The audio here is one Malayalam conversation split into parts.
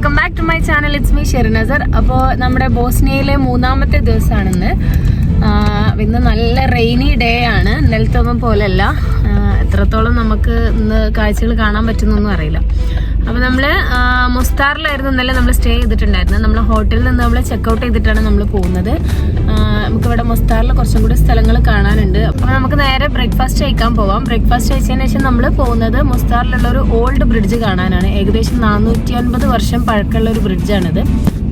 Welcome back to my channel. It's me ഷെറിനസർ. അപ്പോൾ നമ്മുടെ ബോസ്നിയയിലെ 3ാമത്തെ ദിവസമാണിന്ന്. ഇന്ന് നല്ല റെയിനി ഡേ ആണ്. ഇന്നലത്തെ പോലെയല്ല. എത്രത്തോളം നമുക്ക് ഇന്ന് കാഴ്ചകൾ കാണാൻ പറ്റുന്നൊന്നും അറിയില്ല. അപ്പോൾ നമ്മൾ മൊസ്താറിലായിരുന്നു ഇന്നലെ നമ്മൾ സ്റ്റേ ചെയ്തിട്ടുണ്ടായിരുന്നത്. നമ്മൾ ഹോട്ടലിൽ നിന്ന് നമ്മൾ ചെക്കൗട്ട് ചെയ്തിട്ടാണ് നമ്മൾ പോകുന്നത്. നമുക്കിവിടെ മൊസ്താറിൽ കുറച്ചും കൂടി സ്ഥലങ്ങൾ കാണാനുണ്ട്. അപ്പോൾ നമുക്ക് നേരെ ബ്രേക്ക്ഫാസ്റ്റ് കഴിക്കാൻ പോവാം. ബ്രേക്ക്ഫാസ്റ്റ് കഴിച്ചതിന് ശേഷം നമ്മൾ പോകുന്നത് മൊസ്താറിലുള്ള ഒരു ഓൾഡ് ബ്രിഡ്ജ് കാണാനാണ്. ഏകദേശം 450 വർഷം പഴക്കമുള്ള ഒരു ബ്രിഡ്ജാണിത്.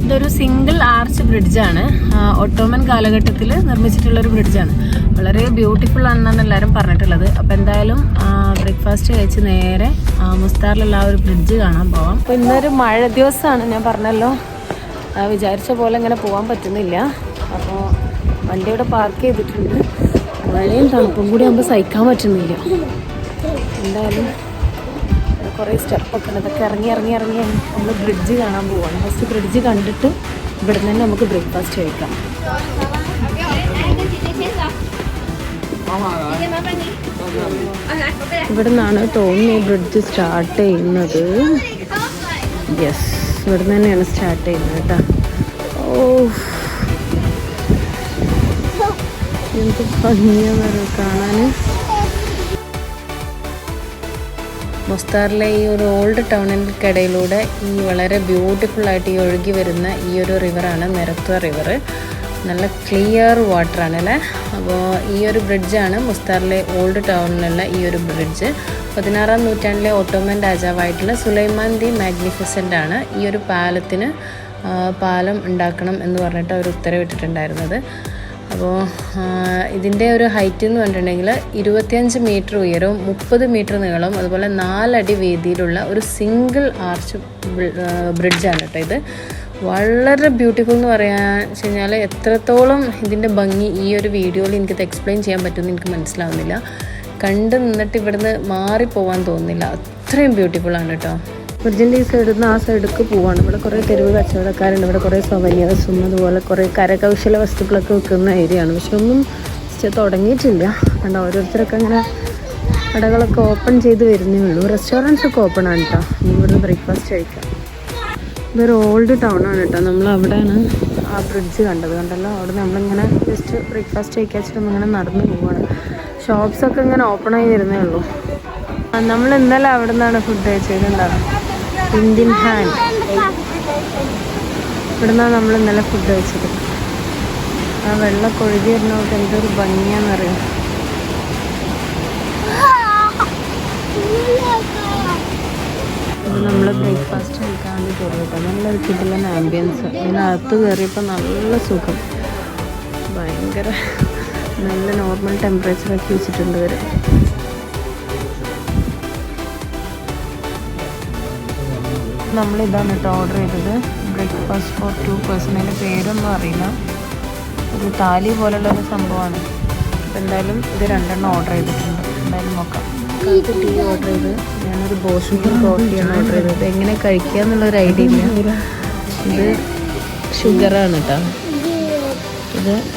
ഇതൊരു സിംഗിൾ ആർച്ച് ബ്രിഡ്ജാണ്. ഒട്ടോമൻ കാലഘട്ടത്തിൽ നിർമ്മിച്ചിട്ടുള്ളൊരു ബ്രിഡ്ജാണ്. വളരെ ബ്യൂട്ടിഫുൾ ആണെന്നാണ് എല്ലാവരും പറഞ്ഞിട്ടുള്ളത്. അപ്പോൾ എന്തായാലും ബ്രേക്ക്ഫാസ്റ്റ് കഴിച്ച് നേരെ മൊസ്താറിലുള്ള ആ ഒരു ബ്രിഡ്ജ് കാണാൻ പോവാം. അപ്പോൾ ഇന്നൊരു മഴ ദിവസമാണ്. ഞാൻ പറഞ്ഞല്ലോ, വിചാരിച്ച പോലെ ഇങ്ങനെ പോകാൻ പറ്റുന്നില്ല. അപ്പോൾ വണ്ടി ഇവിടെ പാർക്ക് ചെയ്തിട്ടുണ്ട്. മഴയും തണുപ്പും കൂടി ആകുമ്പോൾ സഹിക്കാൻ പറ്റുന്നില്ല. എന്തായാലും കുറേ സ്റ്റെപ്പൊക്കെ ഉണ്ട്. അതൊക്കെ ഇറങ്ങി നമ്മൾ ബ്രിഡ്ജ് കാണാൻ പോവാണ്. ഫസ്റ്റ് ബ്രിഡ്ജ് കണ്ടിട്ട് ഇവിടെ നിന്ന് തന്നെ നമുക്ക് ബ്രേക്ക്ഫാസ്റ്റ് കഴിക്കാം. ഇവിടെ നിന്നാണ് തോന്നുന്നു ഈ ബ്രിഡ്ജ് സ്റ്റാർട്ട് ചെയ്യുന്നത്. യെസ്, ഇവിടെ നിന്ന് തന്നെയാണ് സ്റ്റാർട്ട് ചെയ്യുന്നത് കേട്ടോ. ഓ, എന്ത് ഭംഗിയാണെന്ന് കാണാൻ. മൊസ്താറിലെ ഈ ഒരു ഓൾഡ് ടൗണിൻ്റെക്കിടയിലൂടെ ഈ വളരെ ബ്യൂട്ടിഫുള്ളായിട്ട് ഈ ഒഴുകി വരുന്ന ഈ ഒരു റിവറാണ് നെരത്വ റിവർ. നല്ല ക്ലിയർ വാട്ടറാണ് അല്ലേ. അപ്പോൾ ഈ ഒരു ബ്രിഡ്ജാണ് മൊസ്താറിലെ ഓൾഡ് ടൗണിലുള്ള ഈ ഒരു ബ്രിഡ്ജ്. 16ാം നൂറ്റാണ്ടിലെ ഒട്ടോമൻ രാജാവായിട്ടുള്ള സുലൈമാൻ ദി മാഗ്നിഫിസൻ്റ് ആണ് ഈ ഒരു പാലം ഉണ്ടാക്കണം എന്ന് പറഞ്ഞിട്ട് അവർ ഉത്തരവിട്ടിട്ടുണ്ടായിരുന്നത്. അപ്പോൾ ഇതിൻ്റെ ഒരു ഹൈറ്റ് എന്ന് പറഞ്ഞിട്ടുണ്ടെങ്കിൽ 25 മീറ്റർ ഉയരവും 30 മീറ്റർ നീളവും അതുപോലെ 4 അടി വീതിയിലുള്ള ഒരു സിംഗിൾ ആർച്ച് ബ്രിഡ്ജാണ് കേട്ടോ ഇത്. വളരെ ബ്യൂട്ടിഫുൾ എന്ന് പറയാൻ വെച്ച് കഴിഞ്ഞാൽ എത്രത്തോളം ഇതിൻ്റെ ഭംഗി ഈ ഒരു വീഡിയോയിൽ എനിക്കത് എക്സ്പ്ലെയിൻ ചെയ്യാൻ പറ്റുമെന്ന് എനിക്ക് മനസ്സിലാവുന്നില്ല. കണ്ട് നിന്നിട്ട് ഇവിടുന്ന് മാറിപ്പോവാൻ തോന്നുന്നില്ല, അത്രയും ബ്യൂട്ടിഫുള്ളാണ് കേട്ടോ. ബ്രിഡ്ജിൻ്റെ ഈ സൈഡിൽ നിന്ന് ആ സൈഡിലേക്ക് പോവാണ്. ഇവിടെ കുറേ തെരുവ് കച്ചവടക്കാരുണ്ട്. ഇവിടെ കുറേ സൊവനിയേഴ്സും അതുപോലെ കുറേ കരകൗശല വസ്തുക്കളൊക്കെ വിൽക്കുന്ന ഏരിയയാണ്. പക്ഷെ ഒന്നും തുടങ്ങിയിട്ടില്ല. കണ്ടോ, ഓരോരുത്തരൊക്കെ അങ്ങനെ കടകളൊക്കെ ഓപ്പൺ ചെയ്ത് വരുന്നേ ഉള്ളൂ. റെസ്റ്റോറൻറ്റ്സ് ഒക്കെ ഓപ്പൺ ആണ് കേട്ടോ. ഇവിടുന്ന് ബ്രേക്ക്ഫാസ്റ്റ് കഴിക്കാം. ഇതൊരു ഓൾഡ് ടൗൺ ആണ് കേട്ടോ. നമ്മൾ അവിടെയാണ് ആ ബ്രിഡ്ജ് കണ്ടല്ലോ. അവിടെ നമ്മളിങ്ങനെ ജസ്റ്റ് ബ്രേക്ക്ഫാസ്റ്റ് കഴിക്കാച്ചിട്ട് ഇങ്ങനെ നടന്നു പോവുകയാണ്. ഷോപ്സൊക്കെ ഇങ്ങനെ ഓപ്പൺ ആയി വരുന്നേ ഉള്ളൂ. നമ്മൾ ഇന്നലെ അവിടെ നിന്നാണ് ഫുഡ് കഴിച്ചതുണ്ടാവും. ഇന്ത്യൻ ഹാൻഡ് ഇവിടെ നിന്നാണ് നമ്മൾ ഇന്നലെ ഫുഡ് കഴിച്ചത്. ആ വെള്ളമൊക്കെ ഒഴുകി വരുന്നതൊക്കെ എന്തൊരു ഭംഗിയാണെന്നറിയാം. നമ്മൾ ബ്രേക്ക്ഫാസ്റ്റ് കഴിക്കാൻ വേണ്ടി കയറി കേട്ടോ. നല്ലൊരു കിടിലൻ ആംബിയൻസ്. ഇതിനകത്ത് കയറിയപ്പോൾ നല്ല സുഖം. ഭയങ്കര നല്ല നോർമൽ ടെമ്പറേച്ചറൊക്കെ വെച്ചിട്ടുണ്ട് ഇവർ. നമ്മളിതാണ് കേട്ടോ ഓർഡർ ചെയ്തത്. Breakfast for 2 person. അതിൻ്റെ പേരൊന്നും അറിയില്ല. ഒരു താലി പോലുള്ളൊരു സംഭവമാണ്. അപ്പോൾ എന്തായാലും ഇത് 2 ഓർഡർ ചെയ്തിട്ടുണ്ട്. എന്തായാലും നോക്കാം. ഇത് ടീ ഓർഡർ ചെയ്ത് ഞാനൊരു ബോസ്നിയൻ കോഫിയാണ് ഓർഡർ ചെയ്തത്. എങ്ങനെ കഴിക്കുക എന്നുള്ളൊരു ഐഡിയ ഇല്ല. ഇത് ഷുഗറാണ് കേട്ടോ.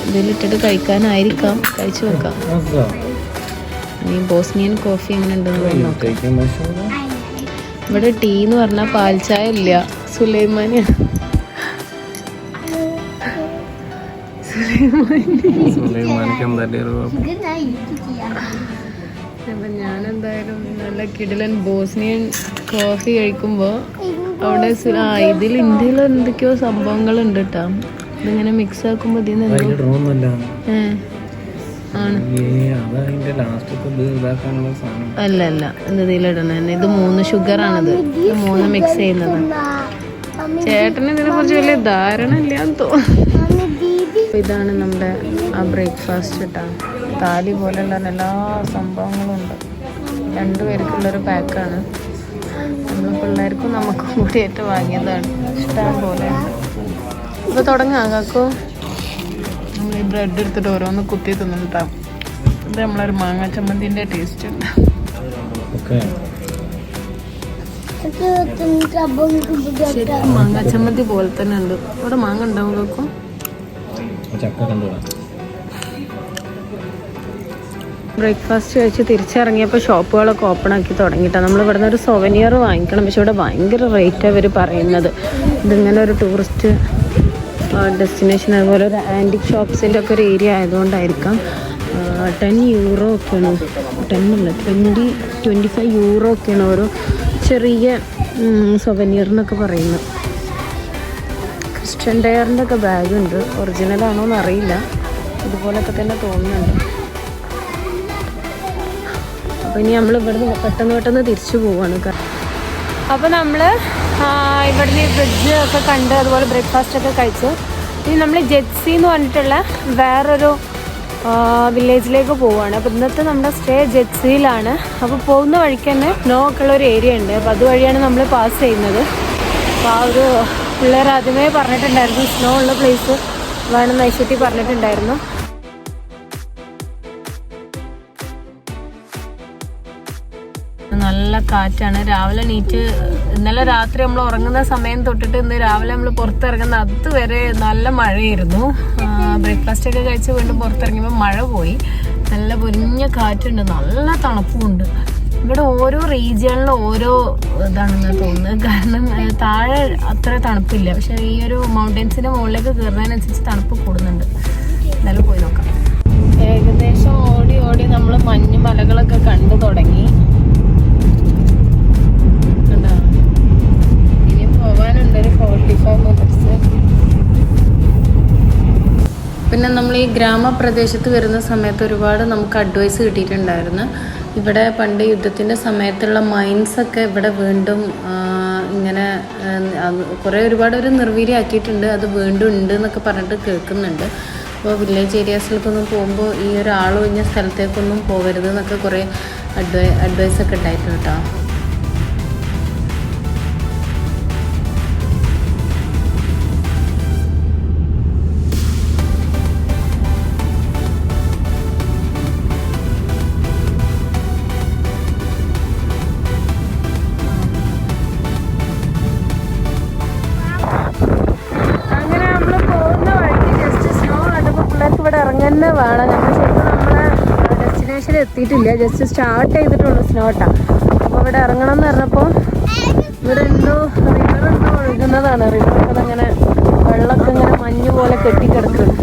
ഇതിലിട്ടിട്ട് കഴിക്കാനായിരിക്കാം. കഴിച്ചു നോക്കാം. ഈ ബോസ്നിയൻ കോഫി എങ്ങനെ ഉണ്ടെന്ന് നോക്കാം. ഇവിടെ ടീ എന്ന് പറഞ്ഞാൽ പാൽ ചായ ഇല്ല, സുലൈമാനിയാണ്. അപ്പം ഞാനെന്തായാലും നല്ല കിടിലൻ ബോസ്നിയൻ കോഫി കഴിക്കുമ്പോൾ അവിടെ ഇതിൽ ഇന്ത്യയിൽ എന്തൊക്കെയോ സംഭവങ്ങളുണ്ട് കേട്ടോ. ഇതിങ്ങനെ മിക്സ് ആക്കുമ്പോൾ ഇതിന് അല്ല ഇതിലിടണ. ഇത് 3 ഷുഗറാണിത്. 3 മിക്സ് ചെയ്യുന്നത്. ചേട്ടന് ഇതിനെ കുറിച്ച് വലിയ ധാരണ ഇല്ലാന്ന് തോന്നുന്നു. ഇതാണ് നമ്മുടെ ആ ബ്രേക്ക്ഫാസ്റ്റ് കേട്ടോ. താലി പോലെയുള്ള എല്ലാ സംഭവങ്ങളും ഉണ്ട്. 2 പേർക്കുള്ളൊരു പാക്കാണ്. നമ്മൾ പിള്ളേർക്കും നമുക്കും കൂടിയായിട്ട് വാങ്ങിയതാണ്. ഇഷ്ടം പോലെ ഉണ്ട്. ഇപ്പോൾ തുടങ്ങാം കാക്കോ. നമ്മൾ ഈ ബ്രെഡ് എടുത്തിട്ട് ഓരോന്ന് കുത്തി തിന്നിട്ടാം. ഇത് നമ്മളൊരു മാങ്ങ ചമ്മന്തിൻ്റെ ടേസ്റ്റ് ഉണ്ട്. ശരിക്കും മാങ്ങ ചമ്മന്തി പോലെ തന്നെ ഉണ്ട്. ഇവിടെ മാങ്ങ ഉണ്ടാവും കേൾക്കും. ബ്രേക്ക്ഫാസ്റ്റ് കഴിച്ച് തിരിച്ചിറങ്ങിയപ്പോൾ ഷോപ്പുകളൊക്കെ ഓപ്പൺ ആക്കി തുടങ്ങിയിട്ടാണ്. നമ്മൾ ഇവിടെ നിന്ന് ഒരു സൊവനിയർ വാങ്ങിക്കണം, പക്ഷെ ഇവിടെ ഭയങ്കര റേറ്റാണ് അവർ പറയുന്നത്. ഇതിങ്ങനെ ഒരു ടൂറിസ്റ്റ് ഡെസ്റ്റിനേഷൻ, അതുപോലെ ഒരു ആൻറ്റിക് ഷോപ്സിൻ്റെ ഒക്കെ ഒരു ഏരിയ ആയതുകൊണ്ടായിരിക്കാം. 10 യൂറോ ഒക്കെയാണ്, 10 അല്ല 25 യൂറോ ഒക്കെയാണ് ഓരോ ചെറിയ സൊവനിയറിനൊക്കെ പറയുന്നത്. ക്രിസ്ത്യൻ ഡയറിൻ്റെ ഒക്കെ ബാഗുണ്ട്, ഒറിജിനലാണോ എന്നറിയില്ല, ഇതുപോലൊക്കെ തന്നെ തോന്നുന്നുണ്ട്. അപ്പോൾ ഇനി നമ്മൾ ഇവിടുന്ന് പെട്ടെന്ന് തിരിച്ചു പോവുകയാണ്. അപ്പോൾ നമ്മൾ ഇവിടുന്ന് ഈ ബ്രിഡ്ജ് ഒക്കെ കണ്ട് അതുപോലെ ബ്രേക്ക്ഫാസ്റ്റ് ഒക്കെ കഴിച്ചു. ഇനി നമ്മൾ ജെറ്റ്സി എന്ന് പറഞ്ഞിട്ടുള്ള വേറൊരു വില്ലേജിലേക്ക് പോവുകയാണ്. അപ്പോൾ ഇന്നത്തെ നമ്മുടെ സ്റ്റേ ജെറ്റ്സിയിലാണ്. അപ്പോൾ പോകുന്ന വഴിക്ക് തന്നെ സ്നോ ഒക്കെ ഉള്ള ഒരു ഏരിയ ഉണ്ട്, അപ്പോൾ അതുവഴിയാണ് നമ്മൾ പാസ് ചെയ്യുന്നത്. അപ്പോൾ ആ ഒരു പിള്ളേർ ആദ്യമേ പറഞ്ഞിട്ടുണ്ടായിരുന്നു സ്നോ ഉള്ള പ്ലേസ് വേണമെന്ന് ഐശ്വര്യ പറഞ്ഞിട്ടുണ്ടായിരുന്നു. നല്ല കാറ്റാണ്. രാവിലെ നീറ്റ് ഇന്നലെ രാത്രി നമ്മൾ ഉറങ്ങുന്ന സമയം തൊട്ടിട്ട് ഇന്ന് രാവിലെ നമ്മൾ പുറത്തിറങ്ങുന്ന അതുവരെ നല്ല മഴയായിരുന്നു. ബ്രേക്ക്ഫാസ്റ്റ് ഒക്കെ കഴിച്ച് വീണ്ടും പുറത്തിറങ്ങിയപ്പോൾ മഴ പോയി. നല്ല പൊരിഞ്ഞ കാറ്റുണ്ട്, നല്ല തണുപ്പുമുണ്ട്. ഇവിടെ ഓരോ റീജിയണിലും ഓരോ ഇതാണെന്ന് തോന്നുന്നത്. കാരണം താഴെ അത്ര തണുപ്പില്ല, പക്ഷെ ഈ ഒരു മൗണ്ടൻസിൻ്റെ മുകളിലേക്ക് കയറുന്നതിനനുസരിച്ച് തണുപ്പ് കൂടുന്നുണ്ട്. എന്നാലും പോയി നോക്കാം. ഏകദേശം ഓടി നമ്മൾ മഞ്ഞ് മലകളൊക്കെ കണ്ടു തുടങ്ങി. ഇനി പോവാനുണ്ട് ഒരു 45 മിനിറ്റ്സ്. പിന്നെ നമ്മൾ ഈ ഗ്രാമപ്രദേശത്ത് വരുന്ന സമയത്ത് ഒരുപാട് നമുക്ക് അഡ്വൈസ് കിട്ടിയിട്ടുണ്ടായിരുന്നു. ഇവിടെ പണ്ട് യുദ്ധത്തിൻ്റെ സമയത്തുള്ള മൈൻസൊക്കെ ഇവിടെ വീണ്ടും ഇങ്ങനെ ഒരുപാട് ഒരു നിർവീര്യമാക്കിയിട്ടുണ്ട്, അത് വീണ്ടും ഉണ്ട് എന്നൊക്കെ പറഞ്ഞിട്ട് കേൾക്കുന്നുണ്ട്. അപ്പോൾ വില്ലേജ് ഏരിയാസിലേക്കൊന്നും പോകുമ്പോൾ ഈ ഒരു ആളൊഴിഞ്ഞ സ്ഥലത്തേക്കൊന്നും പോകരുത് എന്നൊക്കെ കുറേ അഡ്വൈസൊക്കെ ഉണ്ടായിട്ടുണ്ട് കേട്ടോ. ഇറങ്ങന്നെ വേണം. നമ്മൾ ശരിക്കും നമ്മളെ ഡെസ്റ്റിനേഷൻ എത്തിയിട്ടില്ല, ജസ്റ്റ് സ്റ്റാർട്ട് ചെയ്തിട്ടുള്ളൂ സ്നോട്ടാ. അപ്പോൾ ഇവിടെ ഇറങ്ങണം എന്ന് പറഞ്ഞപ്പോൾ ഇവിടെ എന്തോ റിവർ ഒഴുകുന്നതാണ്. റിവറൊക്കെ അങ്ങനെ വെള്ളമൊക്കെ ഇങ്ങനെ മഞ്ഞ് പോലെ കെട്ടിക്കിടക്കുന്നു.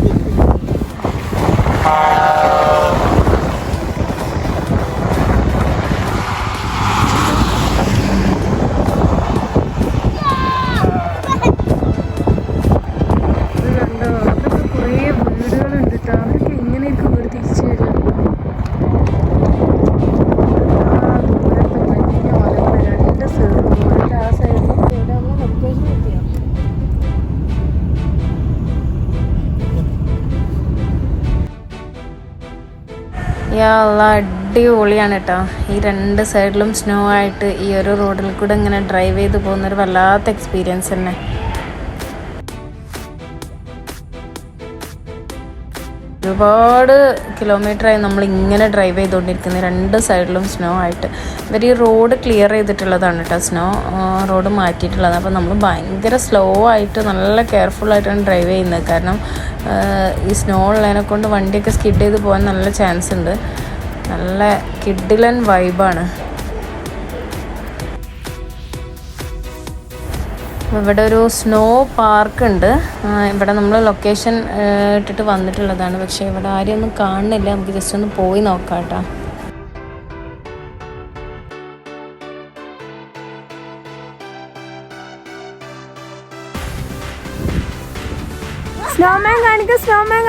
അടിപൊളിയാണ് കേട്ടോ. ഈ രണ്ട് സൈഡിലും സ്നോ ആയിട്ട് ഈ ഒരു റോഡിൽ കൂടെ ഇങ്ങനെ ഡ്രൈവ് ചെയ്ത് പോകുന്നൊരു വല്ലാത്ത എക്സ്പീരിയൻസ് തന്നെ. ഒരുപാട് കിലോമീറ്ററായി നമ്മൾ ഇങ്ങനെ ഡ്രൈവ് ചെയ്തുകൊണ്ടിരിക്കുന്നത്, രണ്ട് സൈഡിലും സ്നോ ആയിട്ട്. ഇവർ ഈ റോഡ് ക്ലിയർ ചെയ്തിട്ടുള്ളതാണ് കേട്ടോ, സ്നോ റോഡ് മാറ്റിയിട്ടുള്ളത്. അപ്പോൾ നമ്മൾ ഭയങ്കര സ്ലോ ആയിട്ട് നല്ല കെയർഫുള്ളായിട്ടാണ് ഡ്രൈവ് ചെയ്യുന്നത്. കാരണം ഈ സ്നോ ഉള്ളതിനെ കൊണ്ട് വണ്ടിയൊക്കെ സ്കിഡ് ചെയ്ത് പോകാൻ നല്ല ചാൻസ് ഉണ്ട്. നല്ല കിഡിലൻ വൈബാണ്. ഇവിടെ ഒരു സ്നോ പാർക്ക് ഉണ്ട്. ഇവിടെ നമ്മൾ ലൊക്കേഷൻ ഇട്ടിട്ട് വന്നിട്ടുള്ളതാണ്, പക്ഷേ ഇവിടെ ആരെയും ഒന്നും കാണുന്നില്ല. നമുക്ക് ജസ്റ്റ് ഒന്ന് പോയി നോക്കാം കേട്ടോ. സ്നോമാൻ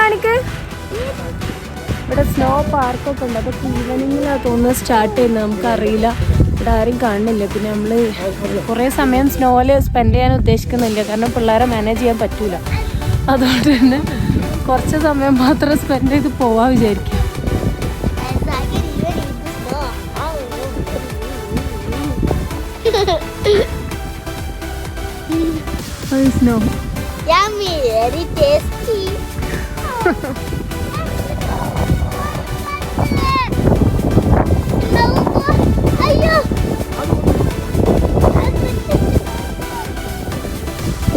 കാണിക്ക്. ഇവിടെ സ്നോ പാർക്കൊക്കെ ഉണ്ട്. അതൊക്കെ ഈവനിങ്ങിലാണ് തോന്നുന്നത് സ്റ്റാർട്ട് ചെയ്യുന്നത്, നമുക്കറിയില്ല. ഇവിടെ ആരും കാണുന്നില്ല. പിന്നെ നമ്മൾ കുറേ സമയം സ്നോയിൽ സ്പെൻഡ് ചെയ്യാൻ ഉദ്ദേശിക്കുന്നില്ല, കാരണം പിള്ളേരെ മാനേജ് ചെയ്യാൻ പറ്റൂല. അതുകൊണ്ട് തന്നെ കുറച്ച് സമയം മാത്രം സ്പെൻഡ് ചെയ്ത് പോവാൻ വിചാരിക്കും. Snow yummy, very tasty.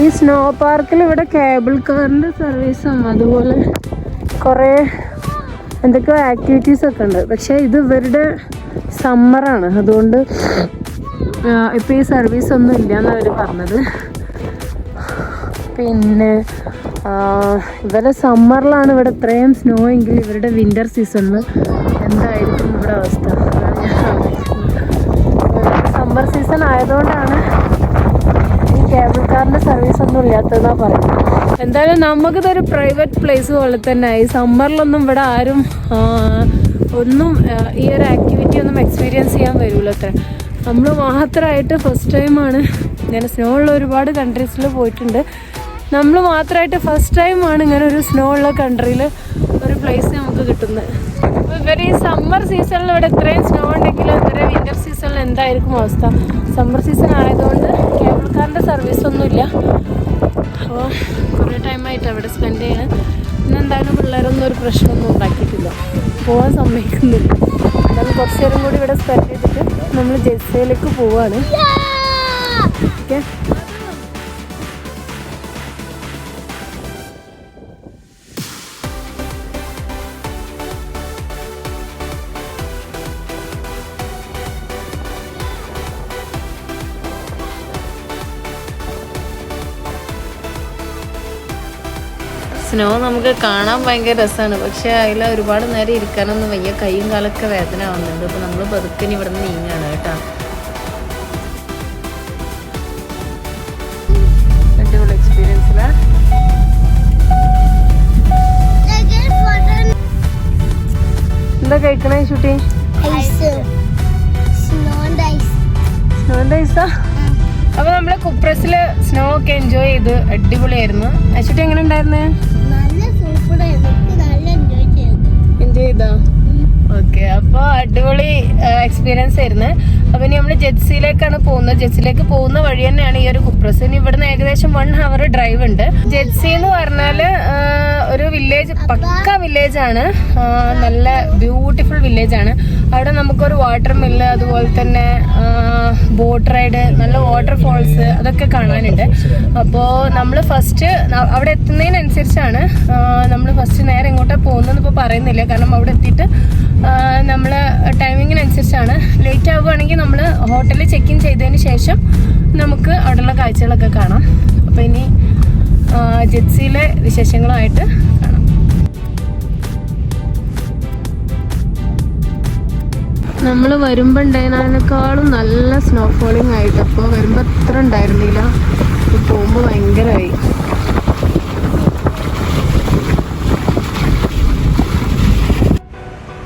ഈ സ്നോ പാർക്കിൽ ഇവിടെ കേബിൾ കാറിൻ്റെ സർവീസും അതുപോലെ കുറേ എന്തൊക്കെയോ ആക്ടിവിറ്റീസൊക്കെ ഉണ്ട്. പക്ഷേ ഇത് ഇവരുടെ സമ്മറാണ്, അതുകൊണ്ട് ഇപ്പോൾ ഈ സർവീസ് ഒന്നും ഇല്ലയെന്നാണ് അവർ പറഞ്ഞത്. പിന്നെ ഇവരുടെ സമ്മറിലാണ് ഇവിടെ ഇത്രയും സ്നോ എങ്കിൽ ഇവരുടെ വിൻ്റർ സീസണിൽ എന്തായിരിക്കും ഇവിടെ അവസ്ഥ? സമ്മർ സീസൺ ആയതുകൊണ്ടാണ് ഈ കേബിൾ കാറിൻ്റെ സർവീസ് ഒന്നും ഇല്ലാത്തതെന്നാണ് പറയുന്നത്. എന്തായാലും നമുക്കിതൊരു പ്രൈവറ്റ് പ്ലേസ് പോലെ തന്നെ ഈ സമ്മറിലൊന്നും ഇവിടെ ആരും ഒന്നും ഈ ഒരു ആക്ടിവിറ്റി ഒന്നും എക്സ്പീരിയൻസ് ചെയ്യാൻ വരില്ല അത്ര. നമ്മൾ മാത്രമായിട്ട് ഫസ്റ്റ് ടൈമാണ്, ഇങ്ങനെ സ്നോ ഉള്ള ഒരുപാട് കൺട്രീസിൽ പോയിട്ടുണ്ട്, നമ്മൾ മാത്രമായിട്ട് ഫസ്റ്റ് ടൈമാണ് ഇങ്ങനെ ഒരു സ്നോ ഉള്ള കൺട്രിയിൽ ഒരു പ്ലേസ് നമുക്ക് കിട്ടുന്നത്. അപ്പോൾ ഇവർ ഈ സമ്മർ സീസണിൽ ഇവിടെ ഇത്രയും സ്നോ ഉണ്ടെങ്കിൽ ഇവരെ വിൻ്റർ സീസണിൽ എന്തായിരിക്കും അവസ്ഥ? സമ്മർ സീസൺ ആയതുകൊണ്ട് കേബിൾ കാറിൻ്റെ സർവീസൊന്നുമില്ല. അപ്പോൾ കുറേ ടൈമായിട്ട് അവിടെ സ്പെൻഡ് ചെയ്യണം. പിന്നെ എന്തായാലും പിള്ളേരൊന്നും ഒരു പ്രശ്നമൊന്നും ഉണ്ടാക്കിയിട്ടില്ല, പോകാൻ സമ്മതിക്കുന്നില്ല. എന്നാലും കുറച്ച് നേരം കൂടി ഇവിടെ സ്പെൻഡ് ചെയ്തിട്ട് നമ്മൾ ജെസ്സയിലേക്ക് പോവാണ്. ഓക്കെ, സ്നോ നമുക്ക് കാണാൻ ഭയങ്കര രസമാണ്, പക്ഷേ അതിൽ ഒരുപാട് നേരം ഇരിക്കാനൊന്നും വയ്യ, കൈയും കാലൊക്കെ വേദന ആവുന്നുണ്ട്. അപ്പോൾ നമ്മൾ പതുക്കെ ഇവിടെ നിന്ന് നീങ്ങാണ് കേട്ടോ. അടിപൊളി എക്സ്പീരിയൻസിലാ. എന്താ കഴിക്കണേ ഷൂട്ടി? സ്നോന്റെ ഐസാ. അപ്പൊ നമ്മള് കുപ്രസില് സ്നോ ഒക്കെ എൻജോയ് ചെയ്ത് അടിപൊളിയായിരുന്നു. അശ്വട്ടി എങ്ങനെ ഉണ്ടായിരുന്നേ? എൻജോയ് ചെയ്താ? ഓക്കെ, അപ്പോൾ അടിപൊളി എക്സ്പീരിയൻസ് ആയിരുന്നു. അപ്പോൾ ഇനി നമ്മൾ ജെറ്റ്സിയിലേക്കാണ് പോകുന്നത്. ജെറ്റ്സിയിലേക്ക് പോകുന്ന വഴി തന്നെയാണ് ഈ ഒരു കുപ്രസ്. ഇനി ഇവിടുന്ന് ഏകദേശം 1 hour ഡ്രൈവ് ഉണ്ട്. ജെറ്റ്സി എന്ന് പറഞ്ഞാൽ ഒരു വില്ലേജ്, പക്ക വില്ലേജ് ആണ്, നല്ല ബ്യൂട്ടിഫുൾ വില്ലേജ് ആണ്. അവിടെ നമുക്കൊരു വാട്ടർ മില്ല്, അതുപോലെ തന്നെ ബോട്ട് റൈഡ്, നല്ല വാട്ടർ ഫോൾസ് അതൊക്കെ കാണാനുണ്ട്. അപ്പോൾ നമ്മൾ ഫസ്റ്റ് അവിടെ എത്തുന്നതിനനുസരിച്ചാണ് നമ്മൾ ഫസ്റ്റ് നേരെ എങ്ങോട്ടാണ് പോകുന്നതെന്ന് ഇപ്പോൾ പറയുന്നില്ല, കാരണം അവിടെ എത്തിയിട്ട് നമ്മൾ ടൈമിങ്ങിനനുസരിച്ചാണ്. ലേറ്റ് ആവുകയാണെങ്കിൽ നമ്മൾ ഹോട്ടലിൽ ചെക്ക് ഇൻ ചെയ്തതിന് ശേഷം നമുക്ക് അവിടെയുള്ള കാഴ്ചകളൊക്കെ കാണാം. അപ്പോൾ ഇനി ജെറ്റ്സിയിലെ വിശേഷങ്ങളുമായിട്ട് കാണാം. നമ്മൾ വരുമ്പോൾ ഉണ്ടായതിനേക്കാളും നല്ല സ്നോഫോളിങ് ആയിട്ട്, അപ്പോൾ വരുമ്പോൾ അത്ര ഉണ്ടായിരുന്നില്ല, പോകുമ്പോൾ ഭയങ്കരമായി.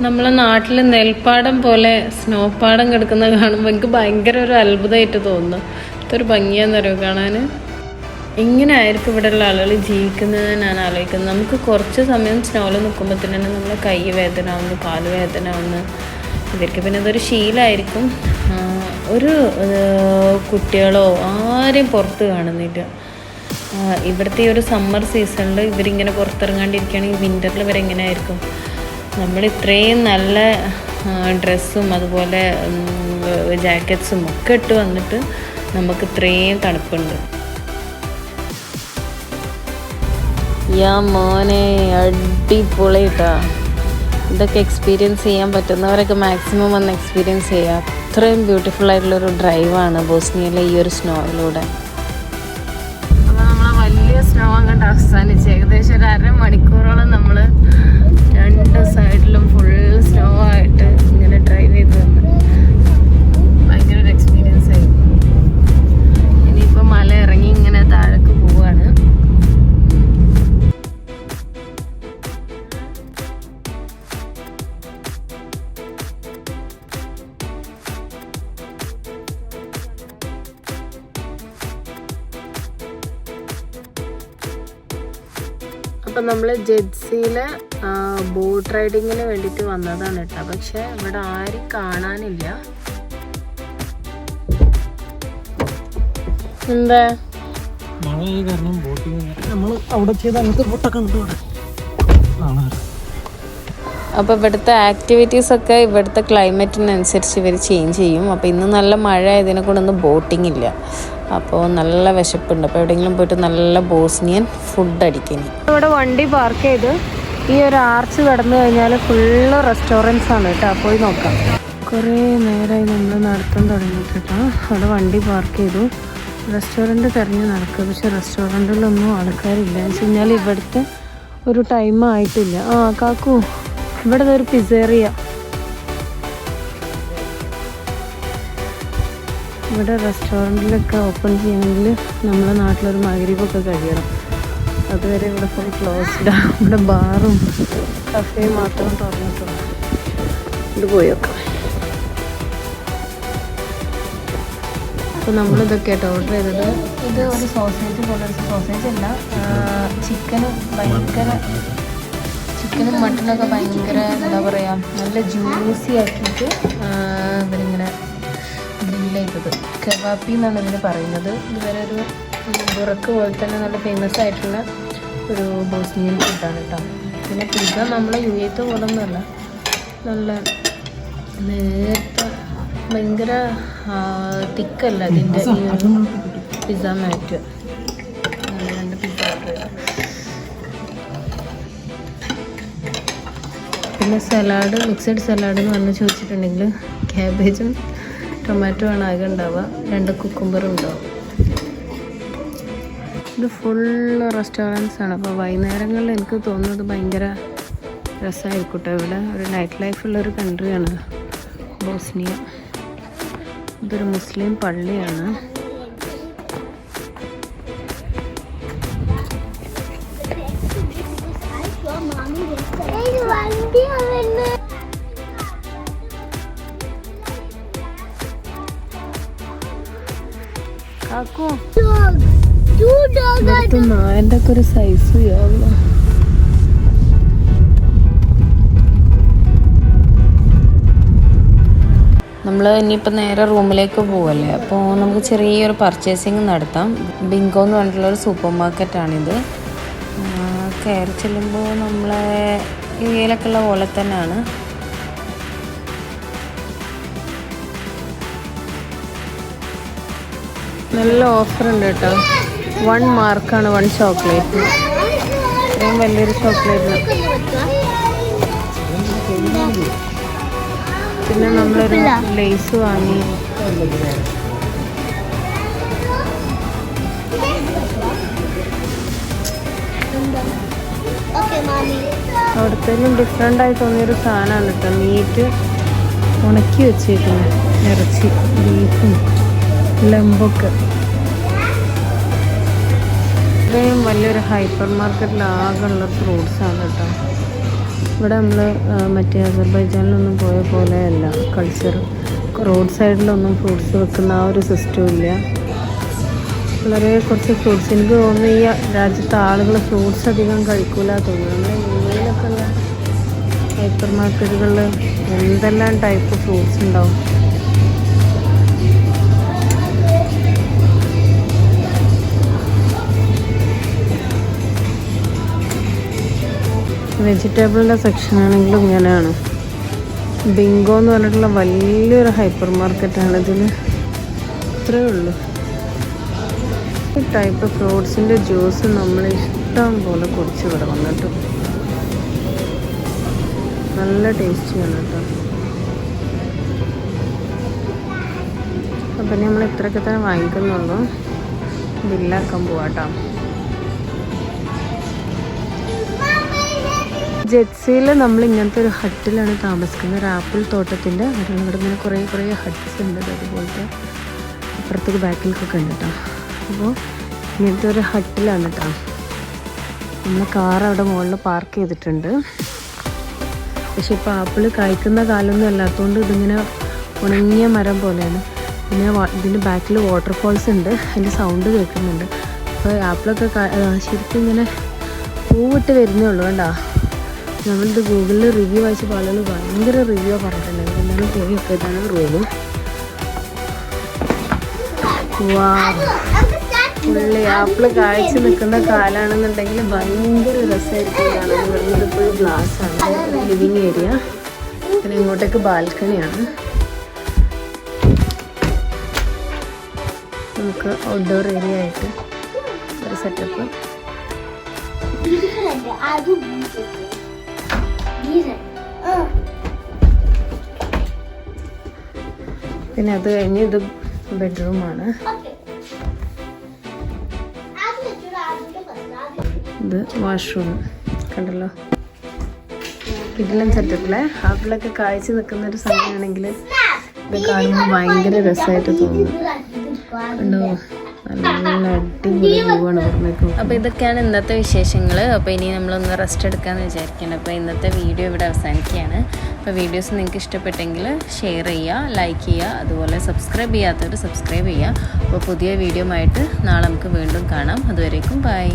നമ്മളെ നാട്ടിൽ നെൽപ്പാടം പോലെ സ്നോ പാടം കിടക്കുന്നത് കാണുമ്പോൾ എനിക്ക് ഭയങ്കര ഒരു അത്ഭുതമായിട്ട് തോന്നുന്നു. ഇതൊരു ഭംഗിയാന്നറിയോ കാണാൻ. ഇങ്ങനെ ആയിരിക്കും ഇവിടെയുള്ള ആളുകൾ ജീവിക്കുന്നത് ഞാൻ ആലോചിക്കുന്നത്. നമുക്ക് കുറച്ച് സമയം സ്നോയിൽ നിൽക്കുമ്പോൾ തന്നെ നമ്മളെ കൈ വേദന ആവുന്നു, കാല് വേദന ആവുന്നു. ഇവർക്ക് പിന്നെ അതൊരു ശീലമായിരിക്കും. ഒരു കുട്ടികളോ ആരെയും പുറത്ത് കാണുന്നില്ല. ഇവിടുത്തെ ഈ ഒരു സമ്മർ സീസണിൽ ഇവരിങ്ങനെ പുറത്തിറങ്ങാണ്ടിരിക്കുകയാണെങ്കിൽ വിൻ്ററിൽ ഇവരെങ്ങനെ ആയിരിക്കും? നമ്മൾ ഇത്രയും നല്ല ഡ്രസ്സും അതുപോലെ ജാക്കറ്റ്സും ഒക്കെ ഇട്ട് വന്നിട്ട് നമുക്ക് ഇത്രയും തണുപ്പുണ്ട്. യാ മോനെ, അടിപൊളിയിട്ടാ. ഇതൊക്കെ എക്സ്പീരിയൻസ് ചെയ്യാൻ പറ്റുന്നവരൊക്കെ മാക്സിമം വന്ന് എക്സ്പീരിയൻസ് ചെയ്യുക. അത്രയും ബ്യൂട്ടിഫുൾ ആയിട്ടുള്ളൊരു ഡ്രൈവാണ് ബോസ്നിയയിലെ ഈ ഒരു സ്നോയിലൂടെ. അപ്പോൾ നമ്മൾ വലിയ സ്നോ അങ്ങോട്ട് അവസാനിച്ച് ഏകദേശം ഒരു അരമണിക്കൂറോളം നമ്മൾ 2 സൈഡിലും ഫുൾ സ്നോ ആയിട്ട് ഇങ്ങനെ ഡ്രൈവ് ചെയ്ത് വന്ന് ഭയങ്കര ഒരു എക്സ്പീരിയൻസ് ആയിരുന്നു. ഇനിയിപ്പോൾ മല ഇറങ്ങി ഇങ്ങനെ താഴേക്ക് പോവാണ്. അപ്പം നമ്മൾ ജെറ്റ്സിയിലെ ബോട്ട് റൈഡിങ്ങിന് വേണ്ടിയിട്ട് വന്നതാണ് കേട്ടോ. പക്ഷെ ഇവിടെ ആരും കാണാനില്ല. എന്താ മഴ കാരണം ബോട്ടിങ് നമ്മൾ അവിടെ ചെയ്ത അങ്ങനത്തെ ബോട്ടൊക്കെ ഉണ്ട് ഇവിടെ. അപ്പോൾ ഇവിടുത്തെ ആക്ടിവിറ്റീസൊക്കെ ഇവിടുത്തെ ക്ലൈമറ്റിനനുസരിച്ച് ഇവർ ചേഞ്ച് ചെയ്യും. അപ്പോൾ ഇന്ന് നല്ല മഴ ആയതിനെ കൊണ്ടൊന്നും ബോട്ടിംഗ് ഇല്ല. അപ്പോൾ നല്ല വിശപ്പുണ്ട്. അപ്പോൾ എവിടെയെങ്കിലും പോയിട്ട് നല്ല ബോസ്നിയൻ ഫുഡ് അടിക്കണം. ഇവിടെ വണ്ടി പാർക്ക് ചെയ്ത് ഈ ഒരു ആർച്ച് കടന്നു കഴിഞ്ഞാൽ ഫുള്ള് റെസ്റ്റോറൻറ്റ്സ് ആണ് കേട്ടോ. പോയി നോക്കാം. കുറേ നേരമായി നമ്മൾ നടത്താൻ തുടങ്ങിയിട്ട് കേട്ടോ. അവിടെ വണ്ടി പാർക്ക് ചെയ്തു. റെസ്റ്റോറൻറ്റ് തിരഞ്ഞ് നടക്കുക. പക്ഷെ റെസ്റ്റോറൻറ്റിലൊന്നും ആൾക്കാരില്ല. എന്ന് വെച്ച് കഴിഞ്ഞാൽ ഇവിടുത്തെ ഒരു ടൈം ആയിട്ടില്ല. ആ കാക്കു, ഇവിടെ ഒരു പിസേറിയ. ഇവിടെ റെസ്റ്റോറൻറ്റിലൊക്കെ ഓപ്പൺ ചെയ്യണമെങ്കിൽ നമ്മളെ നാട്ടിലൊരു മഗ്‌രിബൊക്കെ കഴിയണം. അതുവരെ ഇവിടെ ഫുൾ ക്ലോസ്ഡാണ്. ഇവിടെ ബാറും കഫേയും മാത്രം തുറന്നിട്ടുള്ളൂ. ഇത് പോയി നോക്കാം. അപ്പോൾ നമ്മളിതൊക്കെ ആയിട്ട് ഓർഡർ ചെയ്തത്. ഇത് ഒരു സോസേജ് പോലെ, സോസേജ് അല്ല, ചിക്കനും മട്ടനൊക്കെ ഭയങ്കര എന്താ പറയുക, നല്ല ജ്യൂസി ആക്കിയിട്ട് ഇവരിങ്ങനെ ഗ്രില്ല് ചെയ്തത്. കബാബി എന്നാണ് ഇതിന് പറയുന്നത്. ഇതുവരെ ഒരു ബുറക്ക് പോലെ തന്നെ നല്ല ഫേമസ് ആയിട്ടുള്ള ഒരു ബോസ്നിയൻ ഫുഡാണ് കേട്ടോ. പിന്നെ പിസ്സ നമ്മളെ UAE പോലെ ഒന്നുമല്ല, നല്ല നേരത്തെ ഭയങ്കര തിക്കല്ല അതിൻ്റെ ഈ ഒരു പിസ്സ മാറ്റ്. രണ്ട് പിസ്സ ഓർഡർ ചെയ്തു. പിന്നെ സലാഡ്, മിക്സഡ് സലാഡ് എന്ന് പറഞ്ഞ് ചോദിച്ചിട്ടുണ്ടെങ്കിൽ ക്യാബേജും ടൊമാറ്റോ ആണ് ആകെ ഉണ്ടാവുക. 2 കുക്കുംബറും ഉണ്ടാവും. ഇത് ഫുള്ള് റെസ്റ്റോറൻറ്റ്സ് ആണ്. അപ്പോൾ വൈകുന്നേരങ്ങളിൽ എനിക്ക് തോന്നുന്നത് ഭയങ്കര രസമായിരിക്കും കേട്ടോ. ഇവിടെ ഒരു നൈറ്റ് ലൈഫുള്ളൊരു കൺട്രിയാണ് ബോസ്നിയ. ഇതൊരു മുസ്ലിം പള്ളിയാണ്. കാക്കു, ഇവിടുത്തെ നായൻ്റെ ഒക്കെ ഒരു സൈസ് യാവുക. നമ്മൾ ഇനിയിപ്പോൾ നേരെ റൂമിലേക്ക് പോവല്ലേ. അപ്പോൾ നമുക്ക് ചെറിയൊരു പർച്ചേസിങ് നടത്താം. ബിങ്കോ എന്ന് പറഞ്ഞിട്ടുള്ളൊരു സൂപ്പർ മാർക്കറ്റാണിത്. കയറി ചെല്ലുമ്പോൾ നമ്മളെ ഇന്ത്യയിലൊക്കെ ഉള്ള പോലെ തന്നെയാണ്. നല്ല ഓഫർ ഉണ്ട് കേട്ടോ. 1 മാർക്കാണ് 1 ചോക്ലേറ്റ്. ഇത്രയും വലിയൊരു ചോക്ലേറ്റ്. പിന്നെ നമ്മളൊരു ലേസ് വാങ്ങി. അവിടുത്തേലും ഡിഫറെൻ്റ് ആയി തോന്നിയൊരു സാധനമാണ് കേട്ടോ. മീറ്റ് ഉണക്കി വെച്ചേക്കുന്നു, ഇറച്ചി, ബീഫും ലംബൊക്കെ. ഇത്രയും വലിയൊരു ഹൈപ്പർ മാർക്കറ്റിലാകെയുള്ള ഫ്രൂട്ട്സാണ് കേട്ടോ. ഇവിടെ നമ്മൾ മറ്റേ അസർബൈജാനിലൊന്നും പോയ പോലെയല്ല കൾച്ചർ. റോഡ് സൈഡിലൊന്നും ഫ്രൂട്ട്സ് വെക്കുന്ന ആ ഒരു സിസ്റ്റം ഇല്ല. വളരെ കുറച്ച് ഫ്രൂട്ട്സ്. എനിക്ക് തോന്നുന്നു ഈ രാജ്യത്തെ ആളുകൾ ഫ്രൂട്ട്സ് അധികം കഴിക്കൂല തോന്നുന്നു. നമ്മുടെ ഇന്ത്യയിലൊക്കെ ഉള്ള ഹൈപ്പർ മാർക്കറ്റുകളിൽ എന്തെല്ലാം ടൈപ്പ് ഫ്രൂട്ട്സ് ഉണ്ടാവും. വെജിറ്റബിളിൻ്റെ സെക്ഷനാണെങ്കിലും ഇങ്ങനെയാണ്. ബിങ്കോ എന്ന് പറഞ്ഞിട്ടുള്ള വലിയൊരു ഹൈപ്പർ മാർക്കറ്റാണ്. ഇതിൽ ഇത്രയേ ഉള്ളൂ. ഈ ടൈപ്പ് ഫ്രൂട്ട്സിൻ്റെ ജ്യൂസ് നമ്മൾ ഇഷ്ടം പോലെ കുടിച്ച് ഇവിടെ വന്നിട്ട് നല്ല ടേസ്റ്റിയാണ് കേട്ടോ. അപ്പം നമ്മൾ ഇത്രയൊക്കെ തന്നെ വാങ്ങിക്കുന്നുള്ളൂ. ബില്ലാക്കാൻ പോവാട്ടോ. ജെറ്റ്സിയിൽ നമ്മൾ ഇങ്ങനത്തെ ഒരു ഹട്ടിലാണ് താമസിക്കുന്നത്. ഒരു ആപ്പിൾ തോട്ടത്തിൻ്റെ ഇവിടെ ഇങ്ങനെ കുറേ ഹട്ട്സ് ഉണ്ട്. അതുപോലത്തെ അപ്പുറത്തേക്ക് ബാക്കിലേക്കൊക്കെ ഉണ്ട് കേട്ടോ. അപ്പോൾ ഇങ്ങനത്തെ ഒരു ഹട്ടിലാണ് കേട്ടോ. നമ്മൾ കാർ അവിടെ മുകളിൽ പാർക്ക് ചെയ്തിട്ടുണ്ട്. പക്ഷെ ഇപ്പോൾ ആപ്പിൾ കായ്ക്കുന്ന കാലമൊന്നും അല്ലാത്തതുകൊണ്ട് ഇതിങ്ങനെ ഉണങ്ങിയ മരം പോലെയാണ്. പിന്നെ ഇതിൻ്റെ ബാക്കിൽ വാട്ടർഫോൾസ് ഉണ്ട്. അതിൻ്റെ സൗണ്ട് കേൾക്കുന്നുണ്ട്. അപ്പോൾ ആപ്പിളൊക്കെ ശരിക്കും ഇങ്ങനെ പൂവിട്ട് വരുന്നേ ഉള്ളൂ. കണ്ടോ, നമ്മളിത് ഗൂഗിളിൽ റിവ്യൂ വായിച്ചപ്പോൾ ആളുകൾ ഭയങ്കര റിവ്യൂ പറഞ്ഞിട്ടുണ്ടായിരുന്നു. എന്നാലും പോയി ഒക്കെ ഇതാണ് റൂം. പുള്ളി ആപ്പിള് കാഴ്ച നിൽക്കുന്ന കാലാണെന്നുണ്ടെങ്കിൽ ഭയങ്കര രസമായിരിക്കും കാണാൻ. വരുന്നത് ഇപ്പോഴും ഗ്ലാസ്സാണ്. Living area. പിന്നെ ഇങ്ങോട്ടേക്ക് ബാൽക്കണിയാണ്. നമുക്ക് ഔട്ട്ഡോർ ഏരിയ ആയിട്ട് ഒരു സെറ്റപ്പ്. പിന്നെ അത് കഴിഞ്ഞ് ഇത് ബെഡ്റൂമാണ്. ഇത് വാഷ്റൂം കണ്ടല്ലോ. ഇതിലും സെറ്റപ്പിലെ ഹാപ്പിലൊക്കെ കാഴ്ച നിൽക്കുന്ന ഒരു സമയമാണെങ്കിൽ ഇത് കാണുമ്പോൾ ഭയങ്കര രസമായിട്ട് തോന്നുന്നു. കണ്ടോ, നല്ല അടിപൊളി വ്യൂ ആണ് പറഞ്ഞേക്കും. അപ്പോൾ ഇതൊക്കെയാണ് ഇന്നത്തെ വിശേഷങ്ങൾ. അപ്പോൾ ഇനി നമ്മളൊന്ന് റെസ്റ്റ് എടുക്കാമെന്ന് വിചാരിക്കണം. അപ്പോൾ ഇന്നത്തെ വീഡിയോ ഇവിടെ അവസാനിക്കുകയാണ്. അപ്പോൾ വീഡിയോസ് നിങ്ങൾക്ക് ഇഷ്ടപ്പെട്ടെങ്കിൽ ഷെയർ ചെയ്യുക, ലൈക്ക് ചെയ്യുക, അതുപോലെ സബ്സ്ക്രൈബ് ചെയ്യാത്തവർ സബ്സ്ക്രൈബ് ചെയ്യുക. അപ്പോൾ പുതിയ വീഡിയോ ആയിട്ട് നാളെ നമുക്ക് വീണ്ടും കാണാം. അതുവരേക്കും ബൈ.